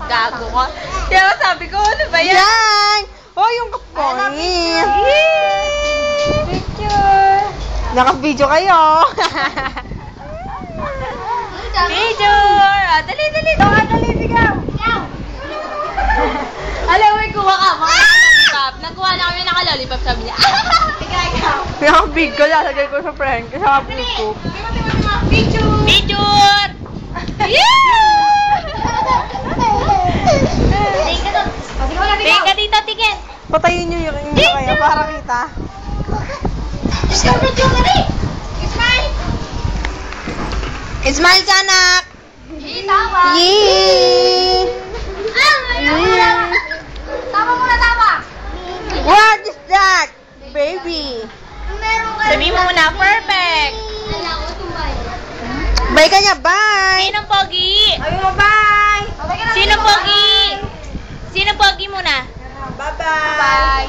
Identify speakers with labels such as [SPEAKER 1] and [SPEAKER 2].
[SPEAKER 1] Gago ko. Kaya sabi ko, ano ba yan?
[SPEAKER 2] Yan! Oh, yung kapoy.
[SPEAKER 1] Picture!
[SPEAKER 2] Naka-video kayo.
[SPEAKER 1] Picture! Ah, dali, dali. Dali, sigaw. Alam mo, kuha ka. Mga lollipop. Nagkuha na kami naka-lollipop. Sabi niya, ikaw.
[SPEAKER 2] Naka-big ko. Lalagay ko sa friend. Kasi naka-big ko.
[SPEAKER 1] Picture! Picture! Yeah! Tingin ka dito, tingin.
[SPEAKER 2] Patayin nyo yung inyo kayo para kita.
[SPEAKER 1] Smile!
[SPEAKER 2] Smile ka, anak!
[SPEAKER 1] Tawa!
[SPEAKER 2] Yay!
[SPEAKER 1] Tawa muna, tawa!
[SPEAKER 2] What is that? Baby!
[SPEAKER 1] Sabi mo muna, perfect!
[SPEAKER 2] Bye ka niya, bye!
[SPEAKER 1] Sinong pogi?
[SPEAKER 2] Ayun mo, bye!
[SPEAKER 1] Sinong pogi? Sinong pogi muna?
[SPEAKER 2] Bye-bye!
[SPEAKER 1] Bye!